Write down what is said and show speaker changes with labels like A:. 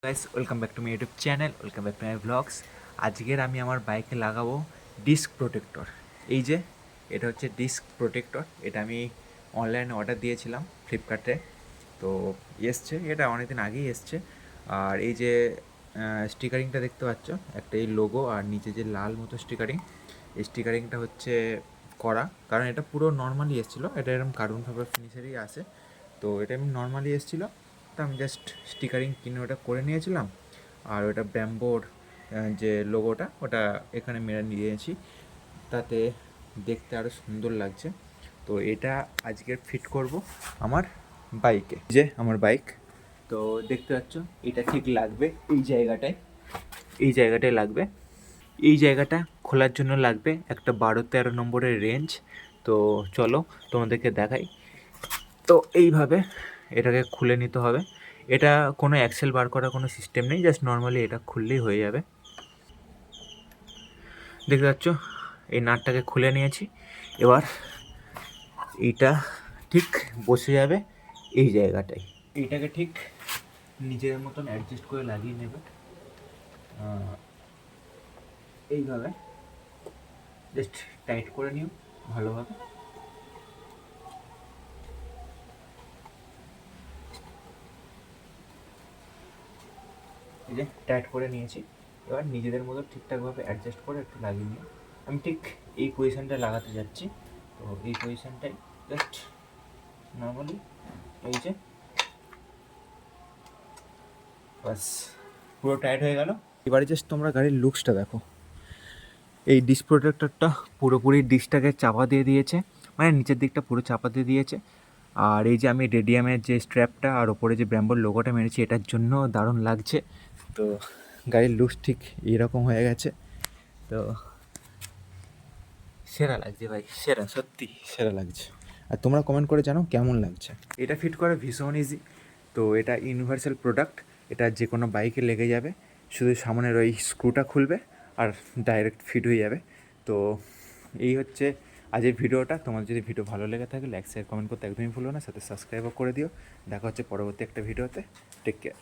A: Guys welcome back to my YouTube channel, welcome back to my blogs. আজকের আমি আমার বাইকে লাগাবো ডিস্ক প্রোটেক্টর। এই যে এটা হচ্ছে ডিস্ক প্রোটেক্টর। এটা আমি অনলাইনে অর্ডার দিয়েছিলাম ফ্লিপকার্টে, তো এসছে। এটা অনেকদিন আগেই এসছে। আর এই যে স্টিকারিংটা দেখতে পাচ্ছ, একটা এই লোগো আর নিচে যে লাল মতো স্টিকারিং, এই স্টিকারিংটা হচ্ছে করা, কারণ এটা পুরো নর্মালি এসেছিলো। এটা এরকম কার্বন ফাইবার ফিনিশারই আছে, তো এটা আমি নর্মালি এসেছিলো। তো আমি জাস্ট স্টিকারিং কিনে ওটা করে নিয়েছিলাম, আর ওটা ব্যাম্বোর যে লোগোটা ওটা এখানে মেরে নিয়েছি, তাতে দেখতে আরও সুন্দর লাগছে। তো এটা আজকে ফিট করব আমার বাইকে। যে আমার বাইক, তো দেখতে পাচ্ছ এটা ঠিক লাগবে এই জায়গাটায় লাগবে। এই জায়গাটা খোলার জন্য লাগবে একটা 12-13 নম্বরের রেঞ্জ। তো চলো তোমাদেরকে দেখাই। তো এইভাবে এটাকে খুলে নিতে হবে। এটা কোনো অ্যাক্সেল বার করার কোনো সিস্টেম নেই, জাস্ট নর্মালি এটা খুললেই হয়ে যাবে। দেখতে পাচ্ছ এই নাটটাকে খুলে নিয়েছি। এবার এইটা ঠিক বসে যাবে এই জায়গাটায়। এইটাকে ঠিক নিজের মতন অ্যাডজাস্ট করে লাগিয়ে নেবে এইভাবে। জাস্ট টাইট করে নিও ভালোভাবে। এই যে টাইট করে নিয়েছি। এবার নিজেদের মতো ঠিকঠাকভাবে অ্যাডজাস্ট করে একটু লাগিয়ে নিও। আমি ঠিক এই পজিশানটা লাগাতে যাচ্ছি। তো এই পজিশানটাই জাস্ট নর্মালি এই যে বাস পুরো টাইট হয়ে গেল। এবারে জাস্ট তোমরা গাড়ির লুকসটা দেখো। এই ডিস্ক প্রোটেক্টরটা পুরোপুরি ডিস্কটাকে চাপা দিয়ে দিয়েছে, মানে নিচের দিকটা পুরো চাপা দিয়ে দিয়েছে। আর এই যে আমি রেডিয়ামের যে স্ট্র্যাপটা আর ওপরে যে ব্র্যাম্বোর লোগোটা মেরেছি, এটার জন্য দারুণ লাগছে। তো গাড়ির লুকস ঠিক এইরকম হয়ে গেছে। তো সেরা লাগছে ভাই, সেরা, সত্যি সেরা লাগছে। আর তোমরা কমেন্ট করে জানো কেমন লাগছে। এটা ফিট করা ভীষণ ইজি। তো এটা ইউনিভার্সাল প্রোডাক্ট, এটা যে কোনো বাইকে লেগে যাবে। শুধু সামনের ওই স্ক্রুটা খুলবে আর ডাইরেক্ট ফিট হয়ে যাবে। তো এই হচ্ছে আজকের ভিডিওটা। তোমার যদি ভিডিও ভালো লেগে থাকে লাইক শেয়ার কমেন্ট করতে একদমই ভুলো না, সাথে সাবস্ক্রাইবও করে দিও। দেখা হচ্ছে পরবর্তী একটা ভিডিওতে। Take care.